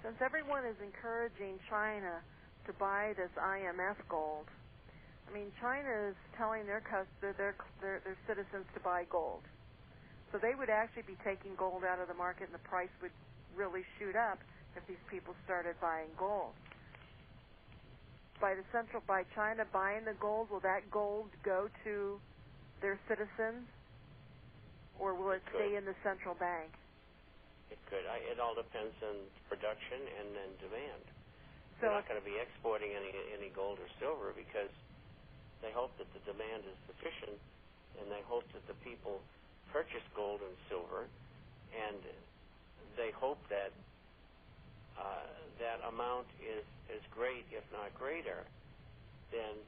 Since everyone is encouraging China to buy this IMF gold, I mean, China is telling their citizens to buy gold. So they would actually be taking gold out of the market, and the price would really shoot up if these people started buying gold. By China buying the gold, will that gold go to their citizens, or will it stay in the central bank? It could. It all depends on production and then demand. So they're not going to be exporting any gold or silver because they hope that the demand is sufficient, and they hope that the people purchase gold and silver, and they hope that that amount is great, if not greater, than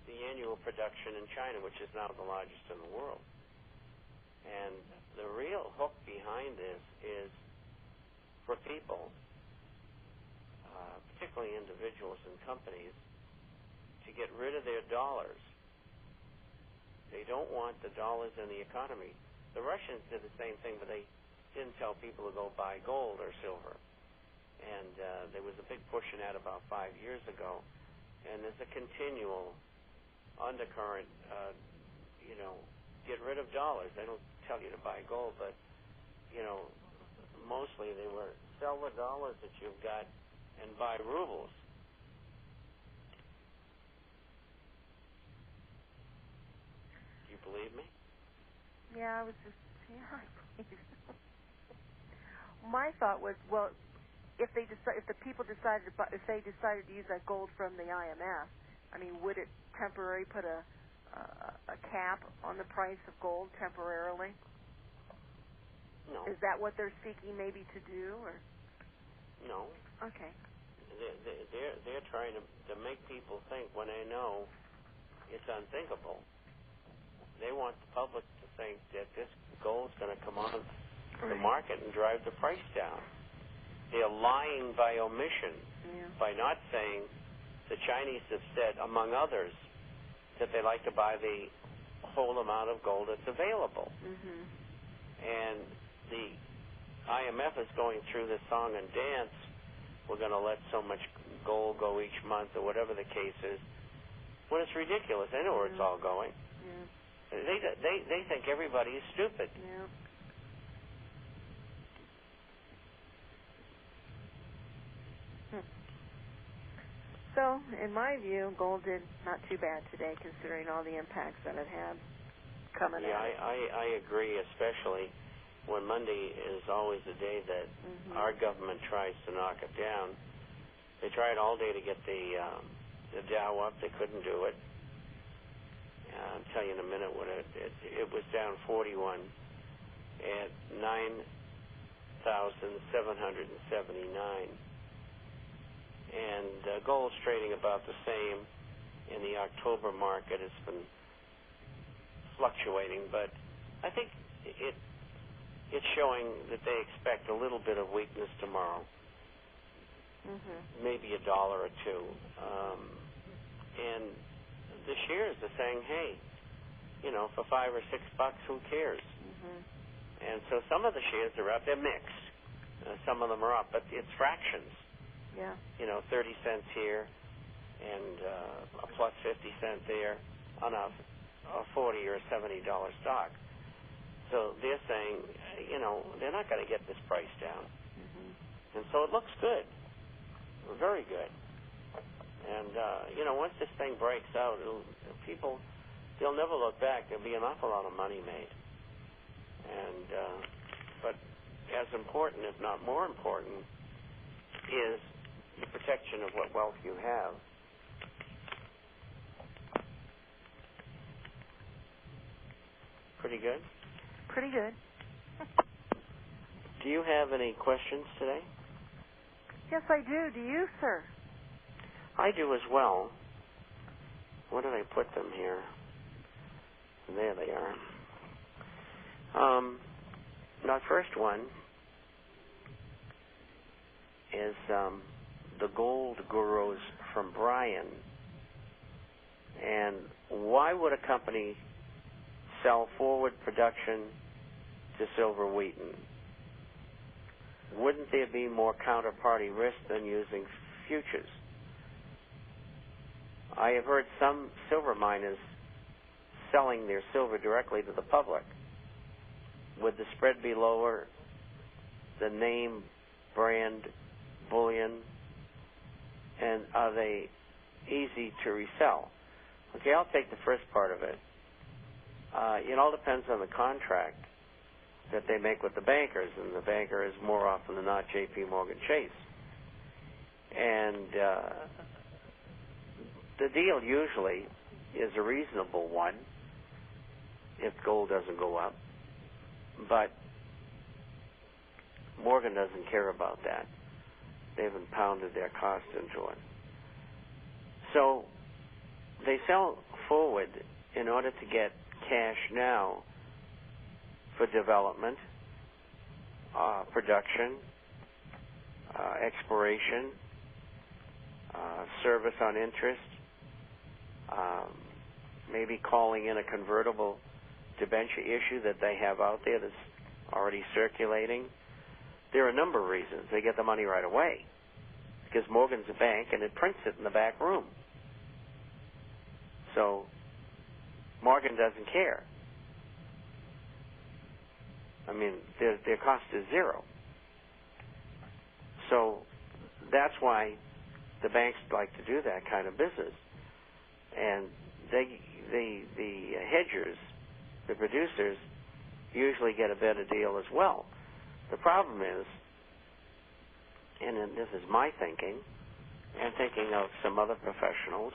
the annual production in China, which is now the largest in the world. And the real hook behind this is for people, particularly individuals and companies, to get rid of their dollars. They don't want the dollars in the economy. The Russians did the same thing, but they didn't tell people to go buy gold or silver. And there was a big push in that about 5 years ago. And there's a continual undercurrent, get rid of dollars. They don't tell you to buy gold, but, mostly they were sell the dollars that you've got and buy rubles. Do you believe me? Yeah, I believe. My thought was, well, if they decided to use that gold from the IMF, I mean, would it temporarily put a cap on the price of gold temporarily? No. Is that what they're seeking maybe to do, or? No. Okay. They're trying to make people think when they know it's unthinkable. They want the public to think that this gold's going to come on the market and drive the price down. They're lying by omission by not saying the Chinese have said, among others, that they like to buy the whole amount of gold that's available. Mm-hmm. And the IMF is going through this song and dance. We're going to let so much gold go each month or whatever the case is. When it's ridiculous. They know where it's all going. Yeah. They think everybody is stupid. Yeah. So, in my view, gold did not too bad today, considering all the impacts that it had coming at it. I agree, especially when Monday is always the day that our government tries to knock it down. They tried all day to get the Dow up. They couldn't do it. I'll tell you in a minute what it was down 41 at 9,779. And gold's trading about the same in the October market. It's been fluctuating, but I think it's showing that they expect a little bit of weakness tomorrow. Maybe $1 or $2. And the shares are saying, hey, for $5 or $6, who cares? And so some of the shares are up. They're mixed. Some of them are up, but it's fractions. Yeah. 30 cents here and a plus 50 cents there on a $40 or $70 stock. So they're saying, they're not going to get this price down. And so it looks good. Very good. And, once this thing breaks out, they'll never look back. There'll be an awful lot of money made. And, but as important, if not more important, is the protection of what wealth you have. Pretty good? Pretty good. Do you have any questions today? Yes, I do. Do you, sir? I do as well. Where did I put them here? There they are. Our first one is the Gold Gurus from Brian. And why would a company sell forward production to Silver Wheaton? wouldn't there be more counterparty risk than using futures? I have heard some silver miners selling their silver directly to the public. Would the spread be lower than name, brand, bullion, and are they easy to resell? Okay, I'll take the first part of it. It all depends on the contract that they make with the bankers, and the banker is more often than not J.P. Morgan Chase. And the deal usually is a reasonable one if gold doesn't go up, but Morgan doesn't care about that. They've impounded their cost into it. So they sell forward in order to get cash now for development, production, exploration, service on interest, maybe calling in a convertible debenture issue that they have out there that's already circulating. There are a number of reasons. They get the money right away because Morgan's a bank and it prints it in the back room. So Morgan doesn't care. I mean, their cost is zero. So that's why the banks like to do that kind of business. And the hedgers, the producers, usually get a better deal as well. The problem is, and this is my thinking, and thinking of some other professionals,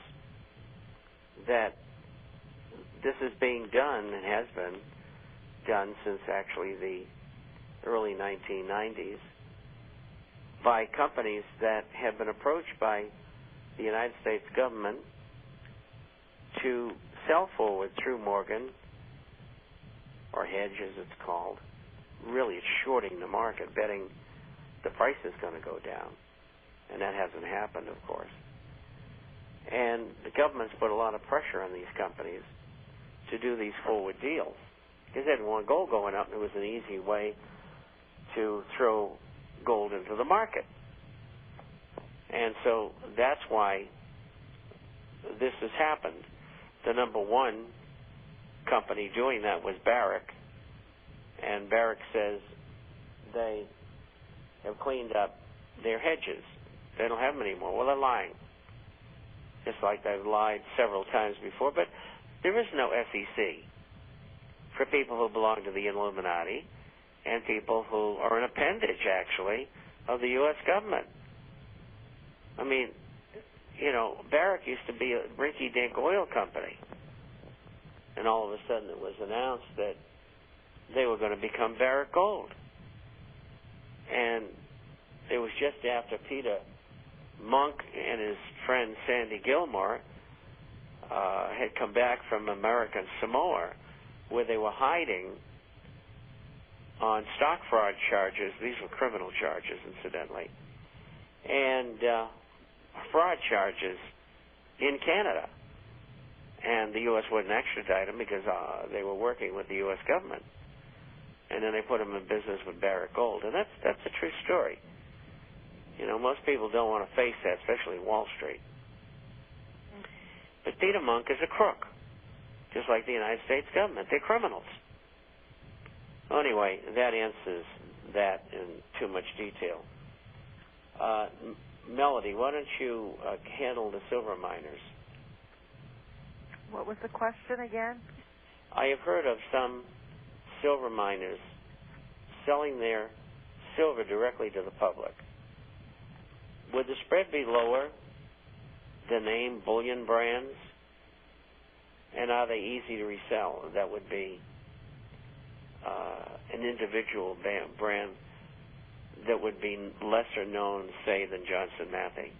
that this is being done and has been done since actually the early 1990s by companies that have been approached by the United States government to sell forward through Morgan, or hedge as it's called. Really, it's shorting the market, betting the price is going to go down. And that hasn't happened, of course. And the government's put a lot of pressure on these companies to do these forward deals because they didn't want gold going up, and it was an easy way to throw gold into the market. And so that's why this has happened. The number one company doing that was Barrick, and Barrick says they have cleaned up their hedges. They don't have them anymore. Well, they're lying, just like they've lied several times before. But there is no SEC for people who belong to the Illuminati and people who are an appendage, actually, of the U.S. government. I mean, you know, Barrick used to be a rinky-dink oil company, and all of a sudden it was announced that they were going to become Barrick Gold. And it was just after Peter Monk and his friend Sandy Gilmore had come back from American Samoa, where they were hiding on stock fraud charges. These were criminal charges, incidentally, and fraud charges in Canada. And the U.S. wouldn't extradite them because they were working with the U.S. government. And then they put them in business with Barrick Gold. And that's a true story. You know, most people don't want to face that, especially Wall Street. But Peter Monk is a crook, just like the United States government. They're criminals. Anyway, that answers that in too much detail. Melody, why don't you handle the silver miners? What was the question again? I have heard of some silver miners selling their silver directly to the public. Would the spread be lower than name bullion brands? And are they easy to resell? That would be an individual brand that would be lesser known, say, than Johnson Matthey.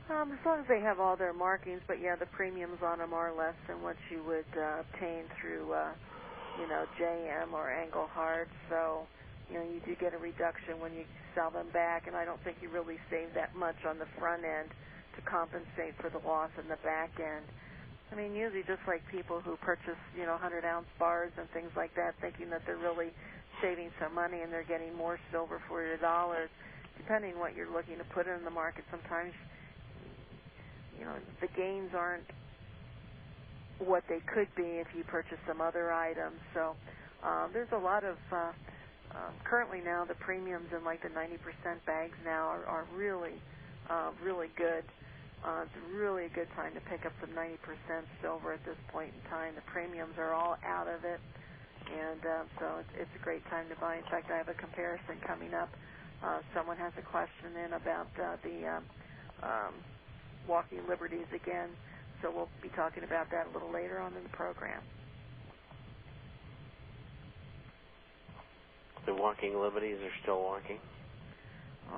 As long as they have all their markings, but yeah, the premiums on them are less than what you would obtain through, JM or Engelhard. So, you do get a reduction when you sell them back, and I don't think you really save that much on the front end to compensate for the loss in the back end. I mean, usually just like people who purchase, 100-ounce bars and things like that, thinking that they're really saving some money, and they're getting more silver for your dollars. Depending on what you're looking to put in the market, sometimes the gains aren't what they could be if you purchase some other items. So there's a lot of currently now the premiums in like the 90% bags now are really really good. It's really a good time to pick up some 90% silver at this point in time. The premiums are all out of it, and so it's a great time to buy. In fact, I have a comparison coming up. Someone has a question in about the Walking Liberties again, so we'll be talking about that a little later on in the program. The Walking Liberties are still walking? Oh,